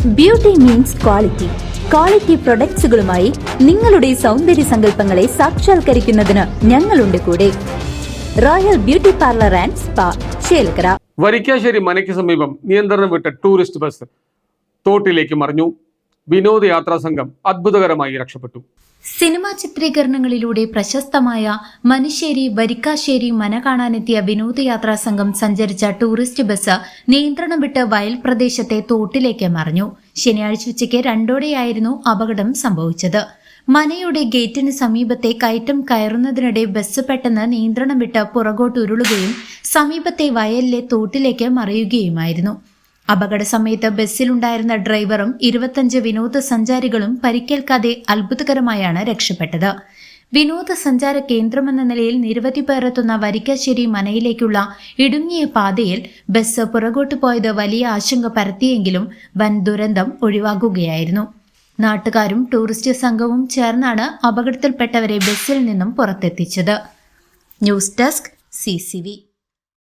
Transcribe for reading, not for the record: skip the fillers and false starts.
Beauty means quality. Quality പ്രൊഡക്ട്സുകളുമായി നിങ്ങളുടെ സൗന്ദര്യ സങ്കല്പങ്ങളെ സാക്ഷാത്കരിക്കുന്നതിന് ഞങ്ങളുണ്ട് കൂടെ. Royal beauty parlour and spa, Chelakkara. Varikkasseri മനയ്ക്ക് സമീപം നിയന്ത്രണം വിട്ട ടൂറിസ്റ്റ് ബസ് തോട്ടിലേക്ക് മറിഞ്ഞു. വിനോദയാത്രാ സംഘം അത്ഭുതകരമായി രക്ഷപ്പെട്ടു. സിനിമാ ചിത്രീകരണങ്ങളിലൂടെ പ്രശസ്തമായ മനശ്ശേരി വരിക്കാശ്ശേരി മന കാണാനെത്തിയ വിനോദയാത്രാ സംഘം സഞ്ചരിച്ച ടൂറിസ്റ്റ് ബസ് നിയന്ത്രണം വിട്ട് വയൽ പ്രദേശത്തെ തോട്ടിലേക്ക് മറിഞ്ഞു. ശനിയാഴ്ച ഉച്ചയ്ക്ക് 2:00 അപകടം സംഭവിച്ചത്. മനയുടെ ഗേറ്റിന് സമീപത്തെ കയറ്റം കയറുന്നതിനിടെ ബസ് പെട്ടെന്ന് നിയന്ത്രണം വിട്ട് പുറകോട്ട് ഉരുളുകയും സമീപത്തെ വയലിലെ തോട്ടിലേക്ക് മറിയുകയുമായിരുന്നു. അപകട സമയത്ത് ബസ്സിലുണ്ടായിരുന്ന ഡ്രൈവറും 25 വിനോദസഞ്ചാരികളും പരിക്കേൽക്കാതെ അത്ഭുതകരമായാണ് രക്ഷപ്പെട്ടത്. വിനോദസഞ്ചാര കേന്ദ്രമെന്ന നിലയിൽ നിരവധി പേർ എത്തുന്ന വരിക്കാശ്ശേരി മനയിലേക്കുള്ള ഇടുങ്ങിയ പാതയിൽ ബസ് പുറകോട്ട് പോയത് വലിയ ആശങ്ക പരത്തിയെങ്കിലും വൻ ദുരന്തം ഒഴിവാക്കുകയായിരുന്നു. നാട്ടുകാരും ടൂറിസ്റ്റ് സംഘവും ചേർന്നാണ് അപകടത്തിൽപ്പെട്ടവരെ ബസ്സിൽ നിന്നും പുറത്തെത്തിച്ചത്. News desk CCV.